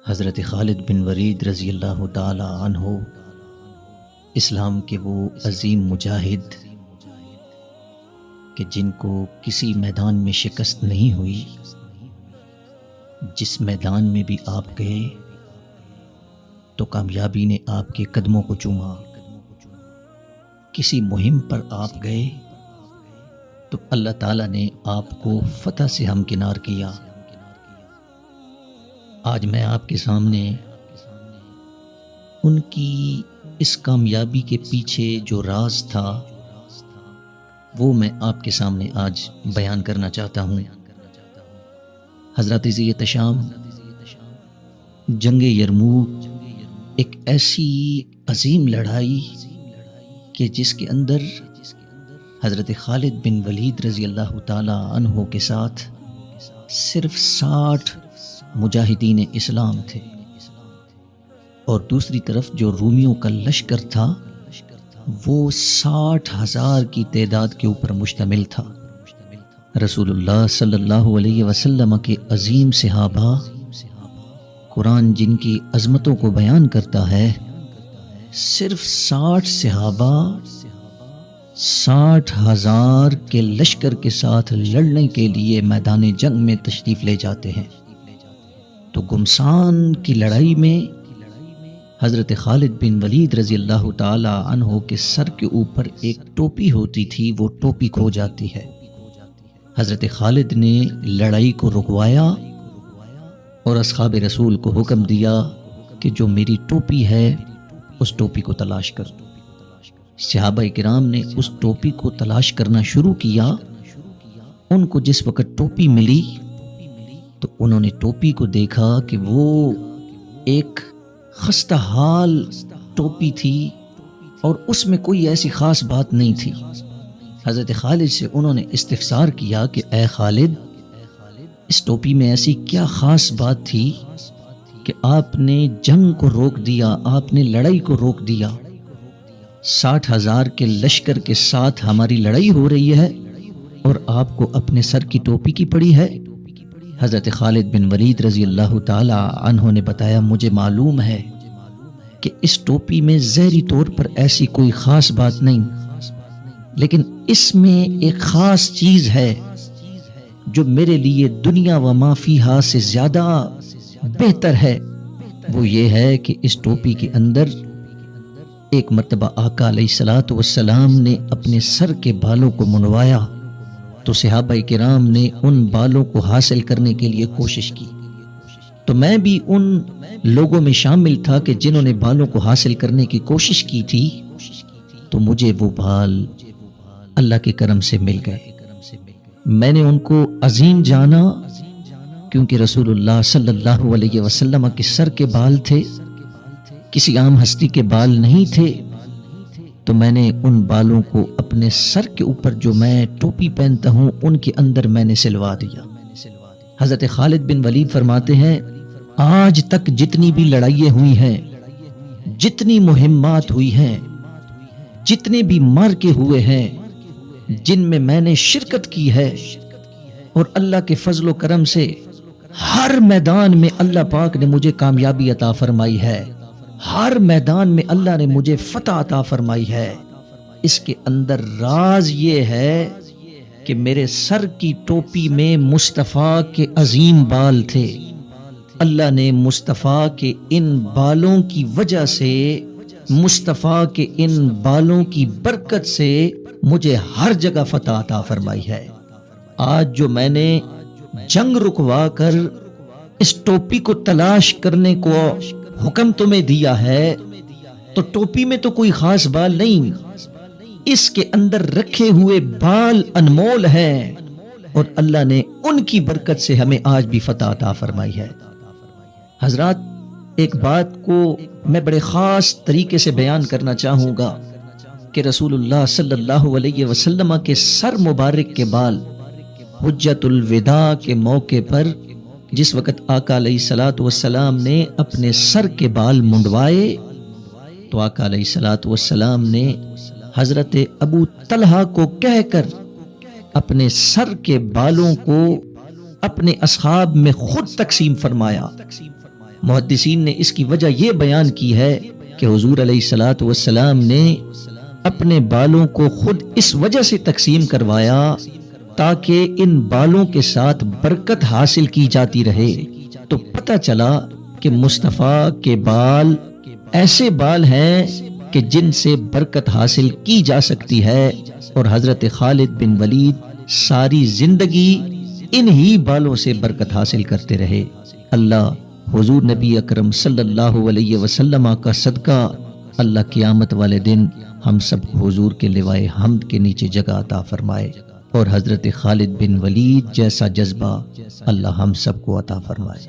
حضرت خالد بن ولید رضی اللہ تعالی عنہ اسلام کے وہ عظیم مجاہد کہ جن کو کسی میدان میں شکست نہیں ہوئی، جس میدان میں بھی آپ گئے تو کامیابی نے آپ کے قدموں کو چوما، کسی مہم پر آپ گئے تو اللہ تعالیٰ نے آپ کو فتح سے ہمکنار کیا۔ آج میں آپ کے سامنے ان کی اس کامیابی کے پیچھے جو راز تھا وہ میں آپ کے سامنے آج بیان کرنا چاہتا ہوں۔ حضرت ذی احتشام جنگ یرموک ایک ایسی عظیم لڑائی کہ جس کے اندر حضرت خالد بن ولید رضی اللہ تعالی عنہ کے ساتھ صرف 60 مجاہدین اسلام تھے، اور دوسری طرف جو رومیوں کا لشکر تھا وہ 60,000 کی تعداد کے اوپر مشتمل تھا۔ رسول اللہ صلی اللہ علیہ وسلم کے عظیم صحابہ، قرآن جن کی عظمتوں کو بیان کرتا ہے، صرف 60 صحابہ 60,000 کے لشکر کے ساتھ لڑنے کے لیے میدان جنگ میں تشریف لے جاتے ہیں۔ تو گمسان کی لڑائی میں حضرت خالد بن ولید رضی اللہ تعالی عنہ کے سر کے اوپر ایک ٹوپی ہوتی تھی، وہ ٹوپی کھو جاتی ہے۔ حضرت خالد نے لڑائی کو رکوایا اور اصحاب رسول کو حکم دیا کہ جو میری ٹوپی ہے اس ٹوپی کو تلاش کر۔ صحابہ کرام نے اس ٹوپی کو تلاش کرنا شروع کیا۔ ان کو جس وقت ٹوپی ملی تو انہوں نے ٹوپی کو دیکھا کہ وہ ایک خستہ حال ٹوپی تھی اور اس میں کوئی ایسی خاص بات نہیں تھی۔ حضرت خالد سے انہوں نے استفسار کیا کہ اے خالد، اس ٹوپی میں ایسی کیا خاص بات تھی کہ آپ نے جنگ کو روک دیا، آپ نے لڑائی کو روک دیا؟ 60,000 کے لشکر کے ساتھ ہماری لڑائی ہو رہی ہے اور آپ کو اپنے سر کی ٹوپی کی پڑی ہے؟ حضرت خالد بن ولید رضی اللہ تعالی عنہ نے بتایا، مجھے معلوم ہے کہ اس ٹوپی میں ظاہری طور پر ایسی کوئی خاص بات نہیں، لیکن اس میں ایک خاص چیز ہے جو میرے لیے دنیا و ما فیہا سے زیادہ بہتر ہے۔ وہ یہ ہے کہ اس ٹوپی کے اندر ایک مرتبہ آقا علیہ الصلوۃ والسلام نے اپنے سر کے بالوں کو منڈوایا تو صحابہ کرام نے ان بالوں کو حاصل کرنے کے لیے کوشش کی، تو میں بھی ان لوگوں میں شامل تھا کہ جنہوں نے بالوں کو حاصل کرنے کی کوشش کی تھی، تو مجھے وہ بال اللہ کے کرم سے مل گئے۔ میں نے ان کو عظیم جانا کیونکہ رسول اللہ صلی اللہ علیہ وسلم کے سر کے بال تھے، کسی عام ہستی کے بال نہیں تھے، تو میں نے ان بالوں کو اپنے سر کے اوپر جو میں ٹوپی پہنتا ہوں ان کے اندر میں نے سلوا دیا۔ حضرت خالد بن ولید فرماتے ہیں، آج تک جتنی بھی لڑائیاں ہوئی ہیں، جتنی مہمات ہوئی ہیں، جتنے بھی مارکے ہوئے ہیں جن میں میں نے شرکت کی ہے، اور اللہ کے فضل و کرم سے ہر میدان میں اللہ پاک نے مجھے کامیابی عطا فرمائی ہے، ہر میدان میں اللہ نے مجھے فتح عطا فرمائی ہے۔ اس کے اندر راز یہ ہے کہ میرے سر کی ٹوپی میں مصطفیٰ کے عظیم بال تھے۔ اللہ نے مصطفیٰ کے ان بالوں کی وجہ سے، مصطفیٰ کے ان بالوں کی برکت سے مجھے ہر جگہ فتح عطا فرمائی ہے۔ آج جو میں نے جنگ رکوا کر اس ٹوپی کو تلاش کرنے کو حکم تمہیں دیا ہے، تو ٹوپی میں تو کوئی خاص بال نہیں، اس کے اندر رکھے ہوئے بال انمول ہیں، اور اللہ نے ان کی برکت سے ہمیں آج بھی فتح عطا فرمائی ہے۔ حضرات، ایک بات کو میں بڑے خاص طریقے سے بیان کرنا چاہوں گا کہ رسول اللہ صلی اللہ علیہ وسلم کے سر مبارک کے بال حجت الوداع کے موقع پر جس وقت آقا علیہ الصلوۃ والسلام نے اپنے سر کے بال منڈوائے تو آقا علیہ الصلوۃ والسلام نے حضرت ابو طلحہ کو کہہ کر اپنے سر کے بالوں کو اپنے اصحاب میں خود تقسیم فرمایا۔ محدثین نے اس کی وجہ یہ بیان کی ہے کہ حضور علیہ الصلوۃ والسلام نے اپنے بالوں کو خود اس وجہ سے تقسیم کروایا تاکہ ان بالوں کے ساتھ برکت حاصل کی جاتی رہے۔ تو پتہ چلا کہ مصطفیٰ کے بال ایسے بال ہیں کہ جن سے برکت حاصل کی جا سکتی ہے، اور حضرت خالد بن ولید ساری زندگی انہی بالوں سے برکت حاصل کرتے رہے۔ اللہ حضور نبی اکرم صلی اللہ علیہ وسلم کا صدقہ اللہ قیامت والے دن ہم سب کو حضور کے لوائے حمد کے نیچے جگہ عطا فرمائے، اور حضرت خالد بن ولید جیسا جذبہ اللہ ہم سب کو عطا فرمائے۔